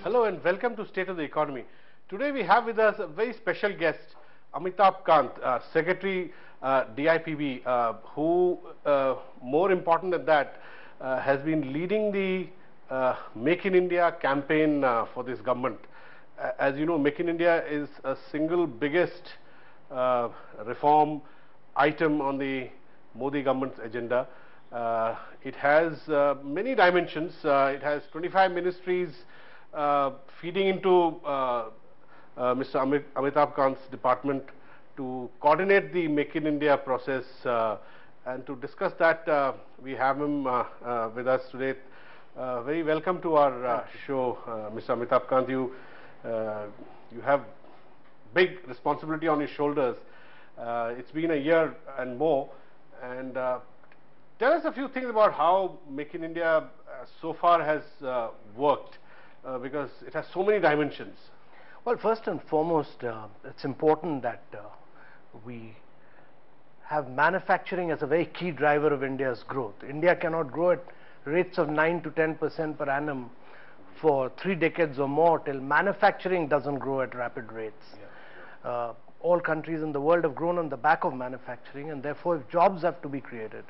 Hello and welcome to State of the Economy. Today we have with us a very special guest, Amitabh Kant, Secretary DIPB, who, more important than that, has been leading the Make in India campaign for this government. As you know, Make in India is a single biggest reform item on the Modi government's agenda. It has many dimensions. It has 25 ministries feeding into Mr. Amitabh Kant's department to coordinate the Make in India process, and to discuss that we have him with us today. Very welcome to our show, Mr. Amitabh Kant. You have big responsibility on your shoulders. It's been a year and more, and tell us a few things about how Make in India so far has worked, because it has so many dimensions. Well, first and foremost, it's important that we have manufacturing as a very key driver of India's growth. India cannot grow at rates of 9 to 10% per annum for 3 decades or more till manufacturing doesn't grow at rapid rates. All countries in the world have grown on the back of manufacturing, and therefore if jobs have to be created,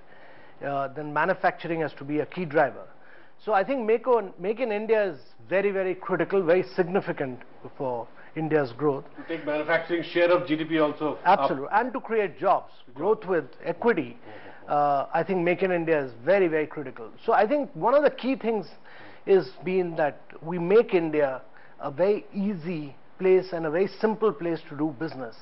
then manufacturing has to be a key driver. So I think Make in India is very, very critical, very significant for India's growth. To take manufacturing share of GDP also Absolutely, and to create jobs, growth with equity. I think Make in India is very, very critical. So I think one of the key things is being that we make India a very easy place and a very simple place to do business.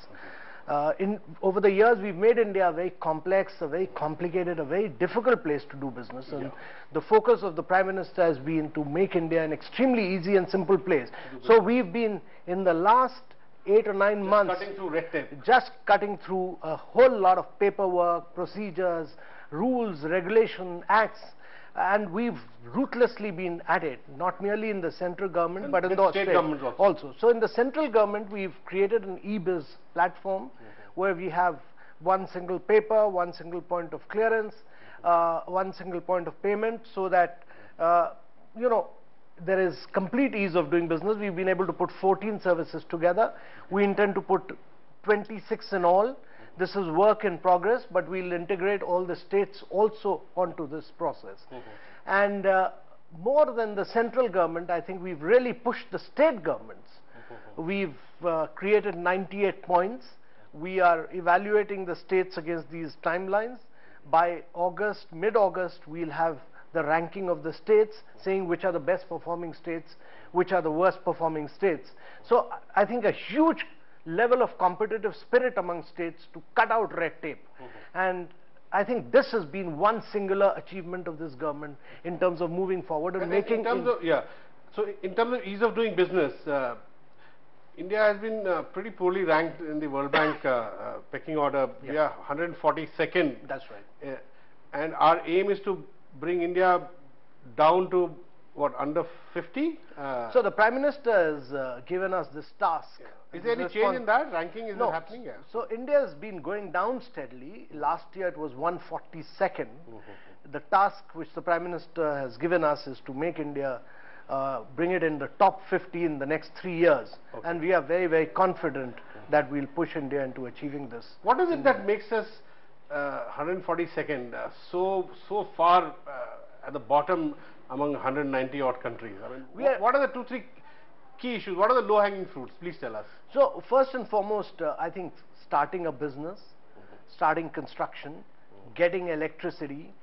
Over the years, we've made India a very complex, a very complicated, a very difficult place to do business. And the focus of the Prime Minister has been to make India an extremely easy and simple place. So we've been, in the last 8 or 9 months, cutting through red tape. Just cutting through a whole lot of paperwork, procedures, rules, regulation, acts. And we've ruthlessly been at it, not merely in the central government, but in the state government also. So in the central government, we've created an e-biz platform where we have one single paper, one single point of clearance, one single point of payment, so that, there is complete ease of doing business. We've been able to put 14 services together. We intend to put 26 in all. This is work in progress, but we'll integrate all the states also onto this process. And more than the central government, I think we've really pushed the state governments. We've created 98 points. We are evaluating the states against these timelines. By August, mid-August, we'll have the ranking of the states, saying which are the best performing states, which are the worst performing states. So I think a huge level of competitive spirit among states to cut out red tape. And I think this has been one singular achievement of this government in terms of moving forward and making... So in terms of ease of doing business, India has been pretty poorly ranked in the World Bank pecking order. We are 142nd. That's right. And our aim is to bring India down to, what, under 50? So the Prime Minister has given us this task. Is there any change in that ranking? Is it happening? So India has been going down steadily. Last year it was 142nd. The task which the Prime Minister has given us is to make India, bring it in the top 50 in the next 3 years. And we are very, very confident that we'll push India into achieving this. What is it that makes us 142nd, so far at the bottom among 190 odd countries? I mean, what are the 2-3 key issues? What are the low-hanging fruits? Please tell us. So first and foremost, I think starting a business, starting construction, getting electricity.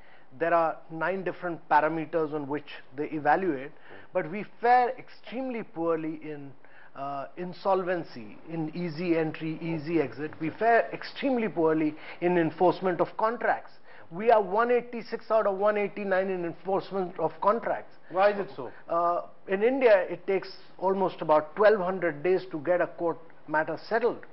There are 9 different parameters on which they evaluate, but we fare extremely poorly in insolvency, in easy entry, easy exit. We fare extremely poorly in enforcement of contracts. We are 186 out of 189 in enforcement of contracts. Why is it so? In India, it takes almost about 1200 days to get a court matter settled.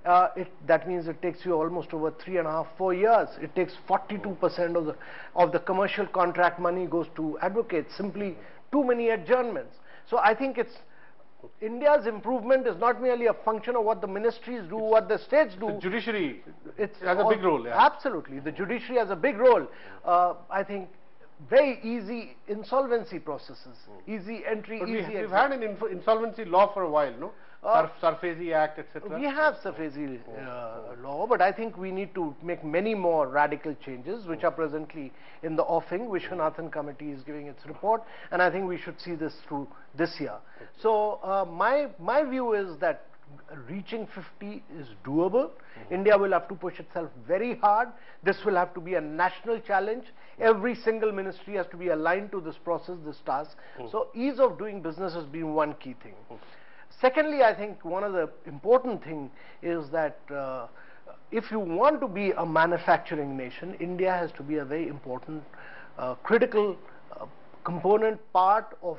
That means it takes you almost over 3.5 to 4 years. It takes 42% of the commercial contract money goes to advocates. Simply too many adjournments. So I think India's improvement is not merely a function of what the ministries do, what the states do. The judiciary has a big role. Absolutely. The judiciary has a big role. I think very easy insolvency processes, easy entry, But easy we've exit. had an insolvency law for a while, no? Sarfezi Act, etc. We have Sarfezi law, but I think we need to make many more radical changes, which are presently in the offing. Vishwanathan Committee is giving its report, and I think we should see this through this year. So my view is that reaching 50 is doable. India will have to push itself very hard. This will have to be a national challenge. Every single ministry has to be aligned to this process, this task. So ease of doing business has been one key thing. Secondly, I think one of the important thing is that if you want to be a manufacturing nation, India has to be a very important, critical component part of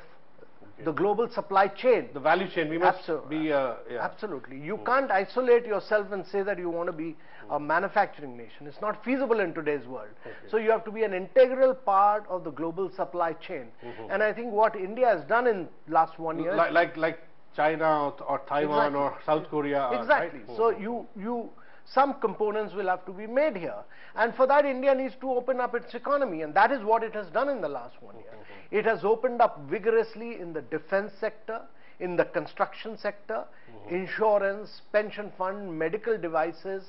the global supply chain. The value chain, we must be... yeah. Absolutely. You can't isolate yourself and say that you want to be a manufacturing nation. It's not feasible in today's world. So you have to be an integral part of the global supply chain. And I think what India has done in last 1 year... Like China or Taiwan or South Korea. Exactly. Right? So some components will have to be made here. And for that, India needs to open up its economy. And that is what it has done in the last 1 year. It has opened up vigorously in the defense sector, in the construction sector, insurance, pension fund, medical devices.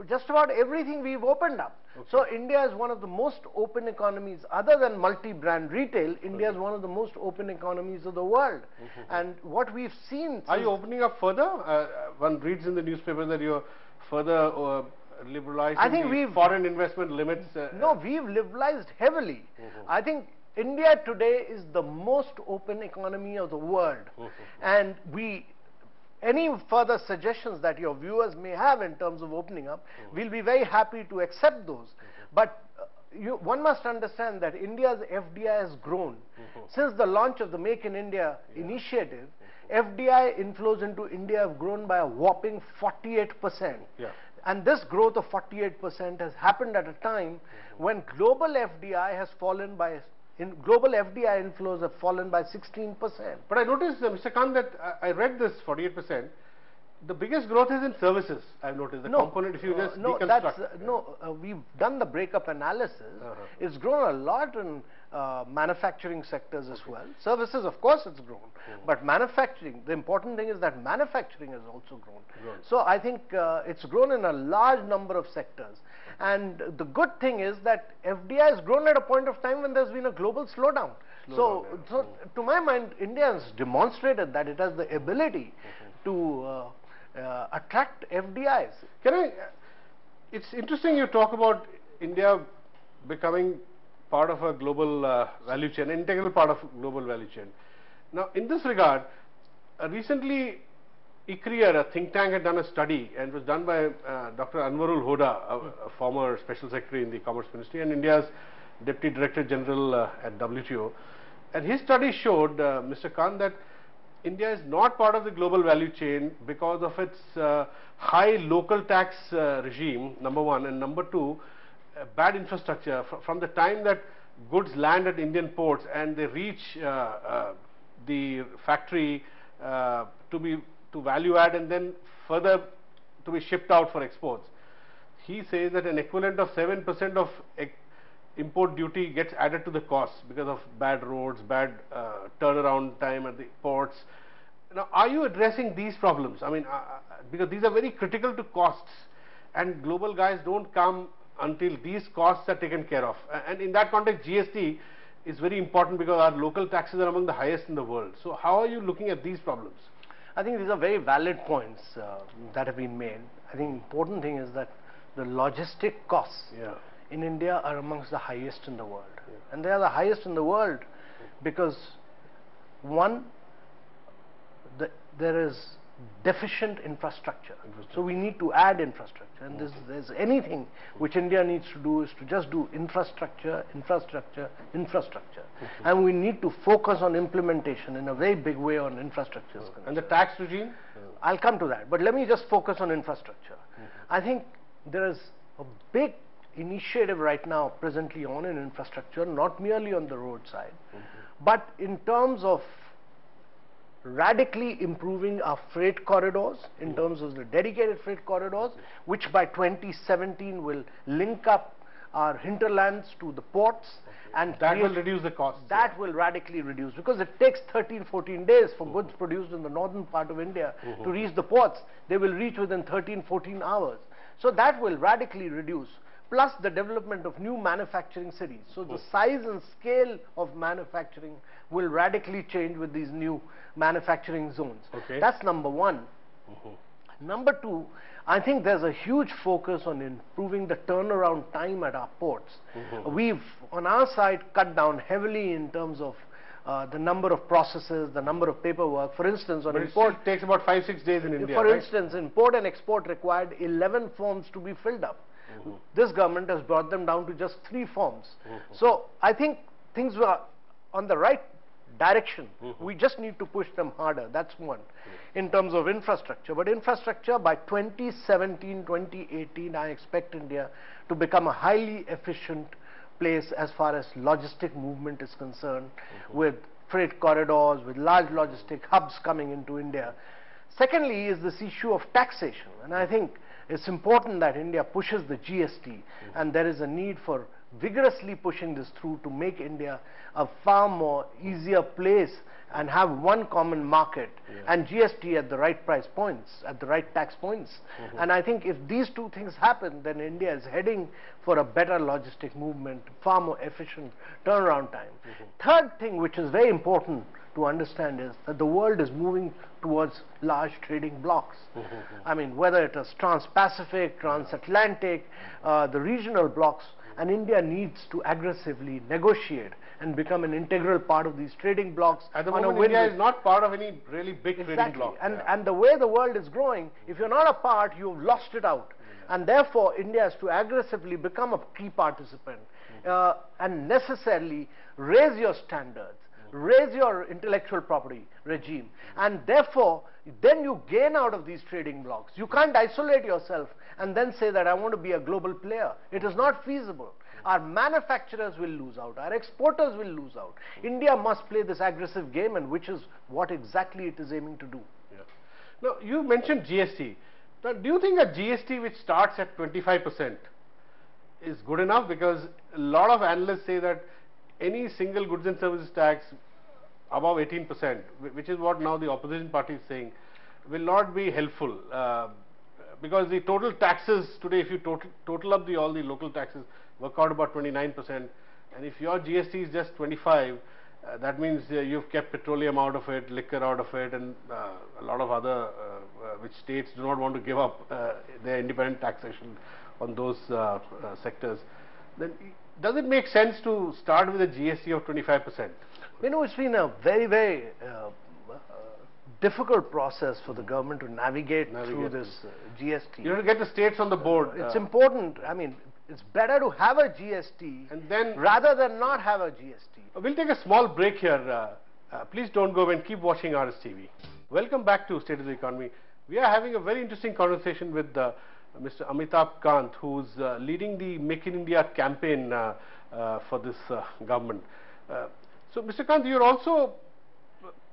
Just about everything we've opened up. So India is one of the most open economies, other than multi-brand retail. India is one of the most open economies of the world. And what we've seen... Are you opening up further? One reads in the newspaper that you're further liberalizing foreign investment limits. No, we've liberalized heavily. I think India today is the most open economy of the world. And any further suggestions that your viewers may have in terms of opening up, we'll be very happy to accept those. But one must understand that India's FDI has grown. Since the launch of the Make in India initiative, FDI inflows into India have grown by a whopping 48%. And this growth of 48% has happened at a time when global FDI has fallen by... global FDI inflows have fallen by 16%. But I noticed, Mr. Kant, that I read this 48%. The biggest growth is in services, I've noticed. The component, if you just deconstruct. We've done the breakup analysis. It's grown a lot in manufacturing sectors as well. Services, of course, it's grown. But manufacturing, the important thing is that manufacturing has also grown. So I think it's grown in a large number of sectors. And the good thing is that FDI has grown at a point of time when there's been a global slowdown. So to my mind, India has demonstrated that it has the ability to attract FDIs. It's interesting you talk about India becoming part of a global value chain, an integral part of global value chain. Now, in this regard, recently ICRIER, a think tank, had done a study, and it was done by Dr. Anwarul Hoda, a former Special Secretary in the Commerce Ministry and India's Deputy Director General at WTO. And his study showed, Mr. Kant, that India is not part of the global value chain because of its high local tax regime, number one, and number two, bad infrastructure. From the time that goods land at Indian ports and they reach the factory to value add and then further to be shipped out for exports, he says that an equivalent of 7% of import duty gets added to the cost because of bad roads, bad turnaround time at the ports. Now, are you addressing these problems? I mean, because these are very critical to costs, and global guys don't come until these costs are taken care of. And in that context, GST is very important because our local taxes are among the highest in the world. So how are you looking at these problems? I think these are very valid points that have been made. I think the important thing is that the logistic costs in India are amongst the highest in the world. And they are the highest in the world because, one, there is deficient infrastructure. So we need to add infrastructure. And there's anything which India needs to do is to just do infrastructure, infrastructure, infrastructure. And we need to focus on implementation in a very big way on infrastructure. And the tax regime? I'll come to that. But let me just focus on infrastructure. I think there is a big initiative right now presently on in infrastructure, not merely on the road side, but in terms of radically improving our freight corridors, in terms of the dedicated freight corridors, which by 2017 will link up our hinterlands to the ports, and that will reduce the cost. That will radically reduce, because it takes 13, 14 days for goods produced in the northern part of India to reach the ports. They will reach within 13, 14 hours. So that will radically reduce. Plus the development of new manufacturing cities. So the size and scale of manufacturing will radically change with these new manufacturing zones. That's number one. Number two, I think there's a huge focus on improving the turnaround time at our ports. We've, on our side, cut down heavily in terms of the number of processes, the number of paperwork. For instance, on import, it takes about 5-6 days in India. For instance, import and export required 11 forms to be filled up. This government has brought them down to just 3 forms. So I think things were on the right direction. We just need to push them harder. That's one. In terms of infrastructure. But infrastructure, by 2017, 2018, I expect India to become a highly efficient place as far as logistic movement is concerned, with freight corridors, with large logistic hubs coming into India. Secondly is this issue of taxation, and I think it's important that India pushes the GST, and there is a need for vigorously pushing this through to make India a far more easier place and have one common market and GST at the right price points, at the right tax points. And I think if these two things happen, then India is heading for a better logistic movement, far more efficient turnaround time. Third thing, which is very important to understand, is that the world is moving towards large trading blocks. I mean, whether it is Trans-Pacific, Transatlantic, the regional blocks, and India needs to aggressively negotiate and become an integral part of these trading blocks. At the moment, India is not part of any really big trading block. And the way the world is growing, if you're not a part, you've lost it out. And therefore, India has to aggressively become a key participant and necessarily raise your standards, raise your intellectual property regime, and therefore then you gain out of these trading blocks. You can't isolate yourself and then say that I want to be a global player. It is not feasible. Our manufacturers will lose out, our exporters will lose out. India must play this aggressive game, and which is what exactly it is aiming to do. Now, you mentioned GST. Now, do you think a GST which starts at 25% is good enough? Because a lot of analysts say that any single goods and services tax above 18%, which is what now the opposition party is saying, will not be helpful, because the total taxes today, if you total up all the local taxes, work out about 29%, and if your GST is just 25, that means you've kept petroleum out of it, liquor out of it, and a lot of other which states do not want to give up their independent taxation on those sectors. Then does it make sense to start with a GST of 25%? You know, it's been a very, very difficult process for the government to navigate through this GST. You have to get the states on the board. It's important. I mean, it's better to have a GST and then rather than not have a GST. We'll take a small break here. Please don't go and keep watching RSTV. Welcome back to State of the Economy. We are having a very interesting conversation with Mr. Amitabh Kant, who's leading the Make in India campaign for this government. So, Mr. Kant, you're also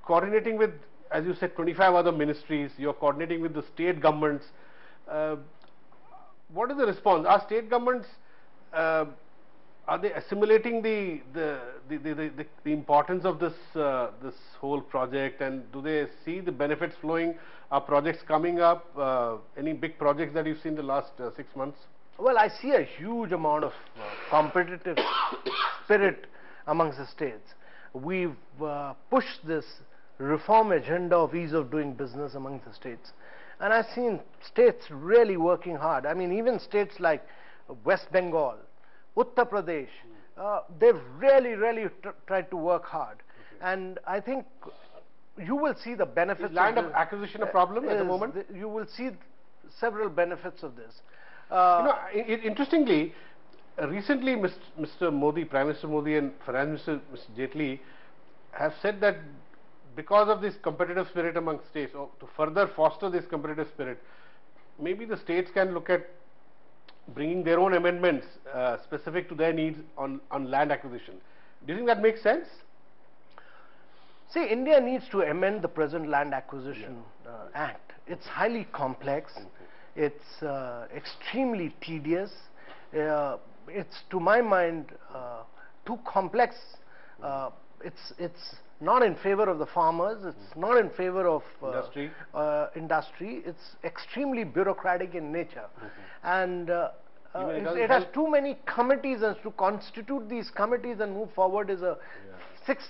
coordinating with, as you said, 25 other ministries. You're coordinating with the state governments. What is the response? Are state governments, are they assimilating the importance of this this whole project, and do they see the benefits flowing? Are projects coming up? Any big projects that you've seen the last 6 months? Well, I see a huge amount of competitive spirit amongst the states. We've pushed this reform agenda of ease of doing business amongst the states, and I've seen states really working hard. I mean, even states like West Bengal, Uttar Pradesh, they've really tried to work hard. And I think you will see the benefits. Is land acquisition a problem at the moment? You will see several benefits of this. You know, interestingly, recently Mr. Modi, Prime Minister Modi and Finance Minister Mr. Jaitley have said that because of this competitive spirit among states, or to further foster this competitive spirit, maybe the states can look at bringing their own amendments specific to their needs on land acquisition. Do you think that makes sense? See, India needs to amend the present Land Acquisition Act. It's highly complex. It's extremely tedious. it's to my mind too complex. It's not in favor of the farmers. It's not in favor of industry. It's extremely bureaucratic in nature, and it has too many committees, and to constitute these committees and move forward is a 6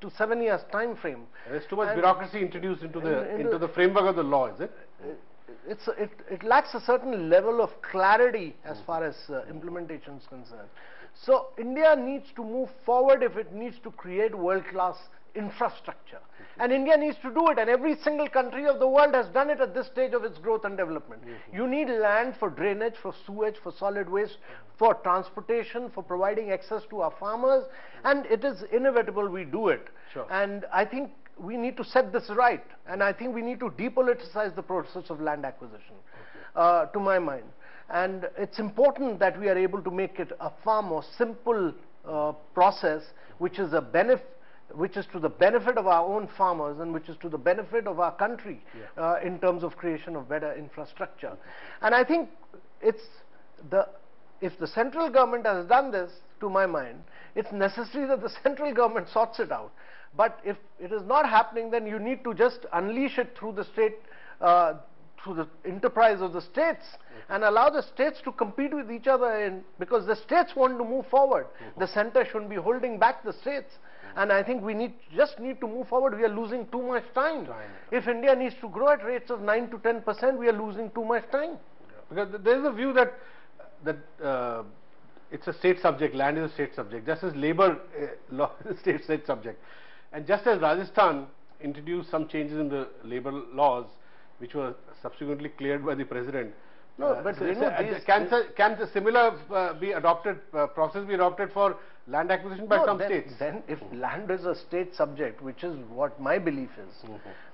to 7 years time frame. There's too much bureaucracy introduced into the framework of the law, is it? It lacks a certain level of clarity as far as implementation is concerned. So India needs to move forward if it needs to create world-class infrastructure. And India needs to do it, and every single country of the world has done it at this stage of its growth and development. You need land for drainage, for sewage, for solid waste, for transportation, for providing access to our farmers, and it is inevitable we do it. Sure. And I think we need to set this right, and I think we need to depoliticize the process of land acquisition, to my mind. And it's important that we are able to make it a far more simple process, which is to the benefit of our own farmers and which is to the benefit of our country in terms of creation of better infrastructure. And I think if the central government has done this, to my mind, it's necessary that the central government sorts it out. But if it is not happening, then you need to just unleash it through the state, through the enterprise of the states, and allow the states to compete with each other, because the states want to move forward. The center shouldn't be holding back the states. And I think we just need to move forward. We are losing too much time. If India needs to grow at rates of 9 to 10%, we are losing too much time. Because there is a view that it's a state subject, land is a state subject, just as labor law is a state subject. And just as Rajasthan introduced some changes in the labor laws, which were subsequently cleared by the president. No, but can the similar process be adopted for land acquisition by some states? Then if land is a state subject, which is what my belief is,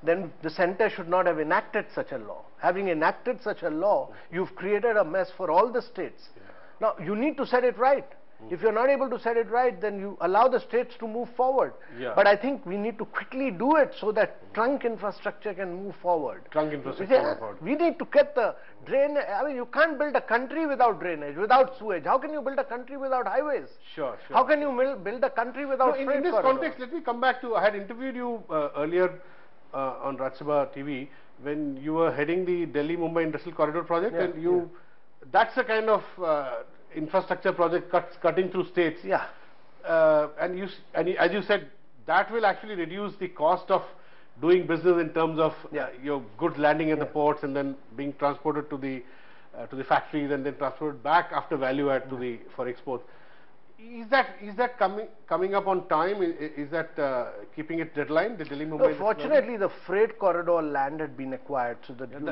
then the center should not have enacted such a law. Having enacted such a law, you've created a mess for all the states. Now, you need to set it right. If you're not able to set it right, then you allow the states to move forward. But I think we need to quickly do it so that trunk infrastructure can move forward. Trunk infrastructure move forward. We need to get the drainage. I mean, you can't build a country without drainage, without sewage. How can you build a country without highways? Sure. How can you build a country without freight in this corridor? context, let me come back to, I had interviewed you earlier on Rajya Sabha TV when you were heading the Delhi-Mumbai Industrial Corridor project, and that's a kind of infrastructure project cutting through states. And as you said, that will actually reduce the cost of doing business in terms of your goods landing at the ports and then being transported to the factories and then transported back after value add to for export. Is that coming up on time? Is that keeping its deadline? The Delhi Mumbai. No, fortunately, the freight corridor land had been acquired, so the during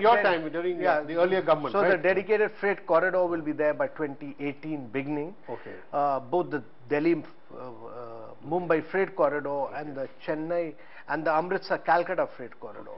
your time, during the earlier government. So the dedicated freight corridor will be there by 2018 beginning. Both the Delhi Mumbai freight corridor and the Chennai and the Amritsar Calcutta freight corridor.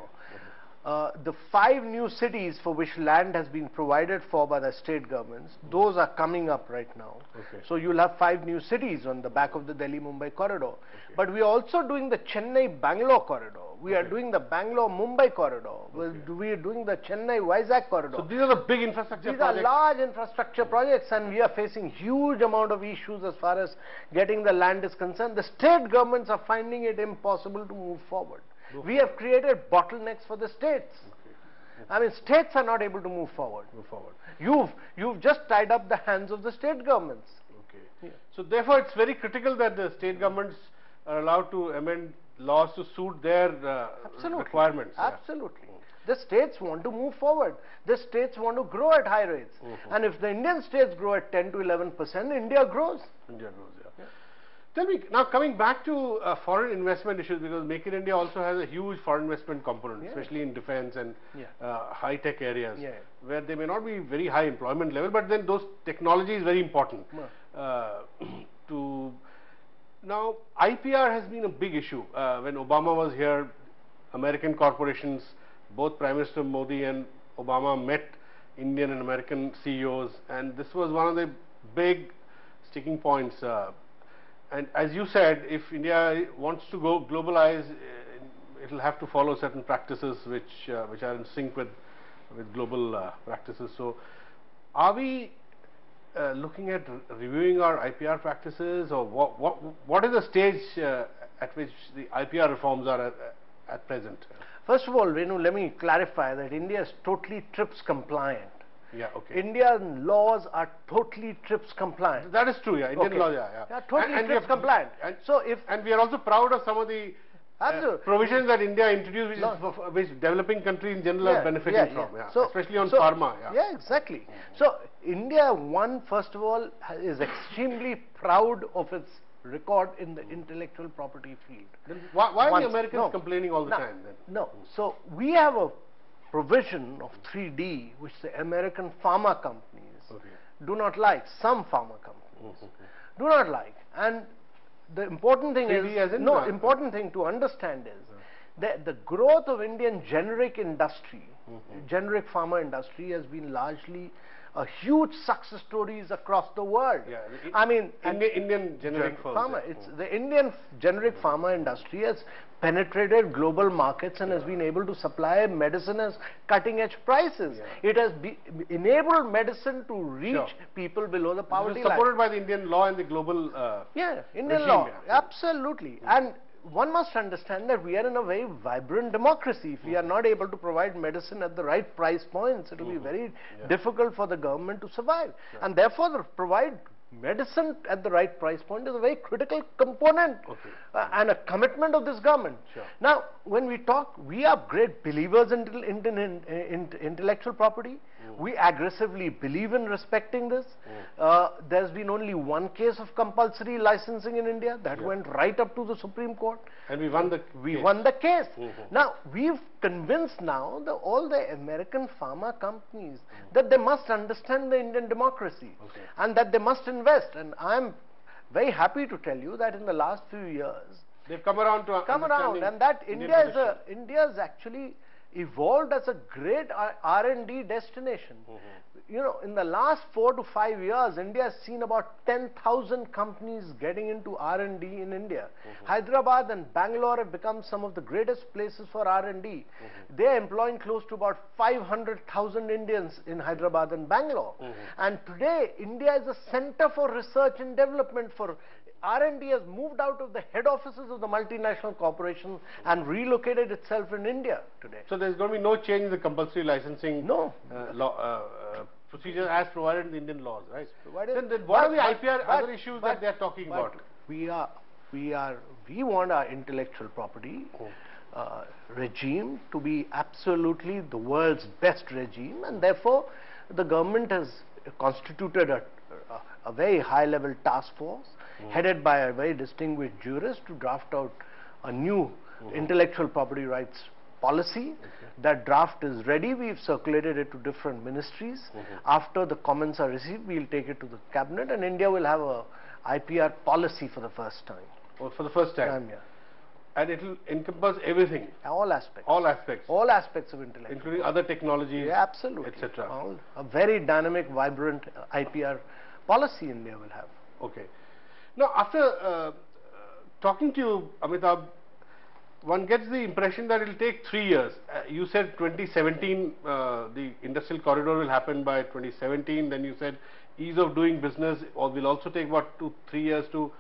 The 5 new cities for which land has been provided for by the state governments, those are coming up right now. So you'll have 5 new cities on the back of the Delhi-Mumbai corridor. But we are also doing the Chennai-Bangalore corridor. We are doing the Bangalore-Mumbai corridor. We are doing the Chennai-Vizag corridor. So these are the big infrastructure projects. These are large infrastructure projects, and we are facing huge amount of issues as far as getting the land is concerned. The state governments are finding it impossible to move forward. We have created bottlenecks for the states. I mean, states are not able to move forward. You've just tied up the hands of the state governments. So therefore, it's very critical that the state governments are allowed to amend laws to suit their requirements. Absolutely. The states want to move forward. The states want to grow at high rates. And if the Indian states grow at 10 to 11%, India grows. Tell me, now coming back to foreign investment issues, because Make in India also has a huge foreign investment component, especially in defense and high-tech areas, where there may not be very high employment level, but then those technology is very important. Now, IPR has been a big issue. When Obama was here, American corporations, both Prime Minister Modi and Obama met Indian and American CEOs, and this was one of the big sticking points. And as you said, if India wants to go globalize, it will have to follow certain practices which are in sync with global practices. So, are we looking at reviewing our IPR practices, or what is the stage at which the IPR reforms are at present? First of all, Venu, let me clarify that India is totally TRIPS compliant. Yeah, okay. Indian laws are totally TRIPS compliant. That is true, yeah. Indian law, yeah. Yeah, totally TRIPS compliant. And we are also proud of some of the provisions that India introduced, which developing countries in general are benefiting from, especially on pharma. Yeah, exactly. So India, first of all, is extremely proud of its record in the intellectual property field. Then why are the Americans complaining all the time then? No. So we have a provision of 3D which the American pharma companies do not like. Some pharma companies do not like. And the important thing important thing to understand is that the growth of Indian generic industry, generic pharma industry, has been largely a huge success stories across the world. Yeah, I mean, Indian generic pharma. It's the Indian generic pharma industry has penetrated global markets and has been able to supply medicine as cutting-edge prices. It has enabled medicine to reach people below the poverty line. Supported by the Indian law and the global Indian law, absolutely. And one must understand that we are in a very vibrant democracy. If we are not able to provide medicine at the right price points, it will be very difficult for the government to survive. And therefore, to provide medicine at the right price point is a very critical component and a commitment of this government. Now, when we talk, we are great believers in intellectual property. We aggressively believe in respecting this. There's been only one case of compulsory licensing in India that went right up to the Supreme Court. And we won the case. Now, we've convinced all the American pharma companies that they must understand the Indian democracy and that they must invest. And I'm very happy to tell you that in the last few years, they've come around and that India is actually evolved as a great R&D destination. You know, in the last 4 to 5 years, India has seen about 10,000 companies getting into R&D in India. Hyderabad and Bangalore have become some of the greatest places for R&D. They are employing close to about 500,000 Indians in Hyderabad and Bangalore. And today, India is a center for research and development. For R&D has moved out of the head offices of the multinational corporations and relocated itself in India today. So there's going to be no change in the compulsory licensing procedure as provided in the Indian laws, right? Then what are the IPR other issues that they are talking about? We want our intellectual property regime to be absolutely the world's best regime, and therefore the government has constituted a very high-level task force headed by a very distinguished jurist to draft out a new intellectual property rights policy. That draft is ready. We've circulated it to different ministries. After the comments are received, we'll take it to the cabinet, and India will have a IPR policy for the first time. Oh, for the first time? And it will encompass everything? All aspects. All aspects? All aspects of intellectual including other technologies? Absolutely. Etc. A very dynamic, vibrant IPR policy India will have. Okay. Now, after talking to you, Amitabh, one gets the impression that it will take 3 years. You said 2017, the industrial corridor will happen by 2017. Then you said ease of doing business will also take about 2 to 3 years to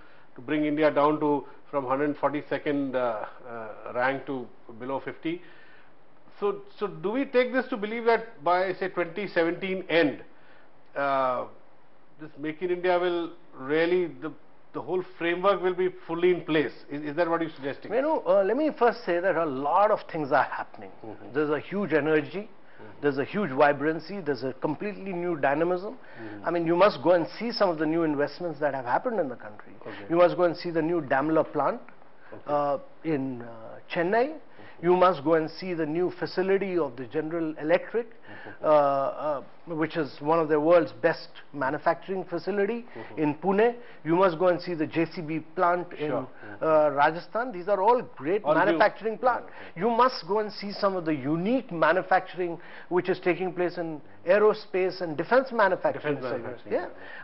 bring India down to from 142nd rank to below 50. So do we take this to believe that by say 2017 end, this Make in India will really the whole framework will be fully in place? Is that what you're suggesting? Let me first say that a lot of things are happening. There's a huge energy, there's a huge vibrancy, there's a completely new dynamism. I mean, you must go and see some of the new investments that have happened in the country. You must go and see the new Daimler plant in Chennai. You must go and see the new facility of the General Electric, which is one of the world's best manufacturing facility in Pune. You must go and see the JCB plant in Rajasthan. These are all great manufacturing plants. You must go and see some of the unique manufacturing which is taking place in aerospace and defense manufacturing.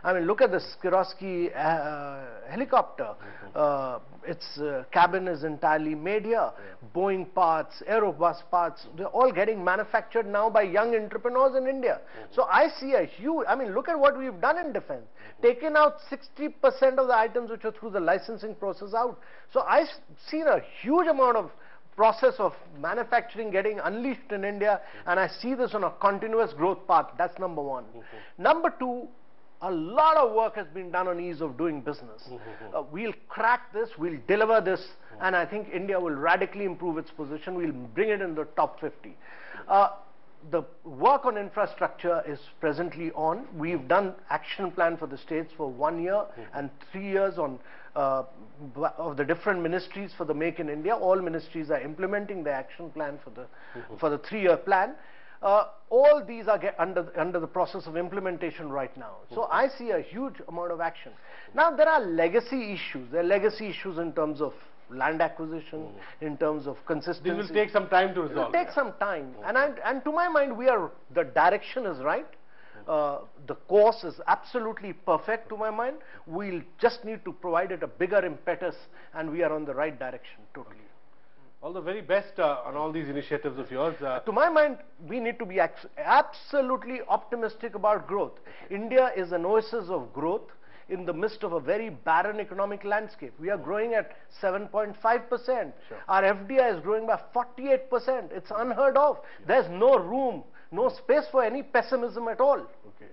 I mean, look at the Skiroski helicopter. Its cabin is entirely made here. Boeing parts, Airbus parts, they're all getting manufactured now by young entrepreneurs in India. So I see a huge, I mean, look at what we've done in defense. Taken out 60% of the items which are through the licensing process out. So I've seen a huge amount of process of manufacturing getting unleashed in India, and I see this on a continuous growth path. That's number one. Number two, a lot of work has been done on ease of doing business. We'll crack this, we'll deliver this, and I think India will radically improve its position. We'll bring it in the top 50. The work on infrastructure is presently on. We've done action plan for the states for 1 year and 3 years on of the different ministries for the Make in India. All ministries are implementing the action plan for the 3-year plan. All these are under the process of implementation right now. So I see a huge amount of action. Now there are legacy issues. There are legacy issues in terms of land acquisition, in terms of consistency. This will take some time to resolve. It will take some time. And to my mind, the direction is right. The course is absolutely perfect to my mind. We'll just need to provide it a bigger impetus, and we are on the right direction totally. All the very best on all these initiatives of yours. To my mind, we need to be absolutely optimistic about growth. India is an oasis of growth in the midst of a very barren economic landscape. We are growing at 7.5%. Sure. Our FDI is growing by 48%. It's unheard of. There's no room, no space for any pessimism at all. Okay.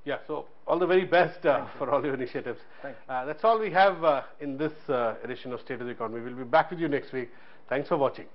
Yeah, so all the very best for all your initiatives. That's all we have in this edition of State of the Economy. We'll be back with you next week. Thanks for watching.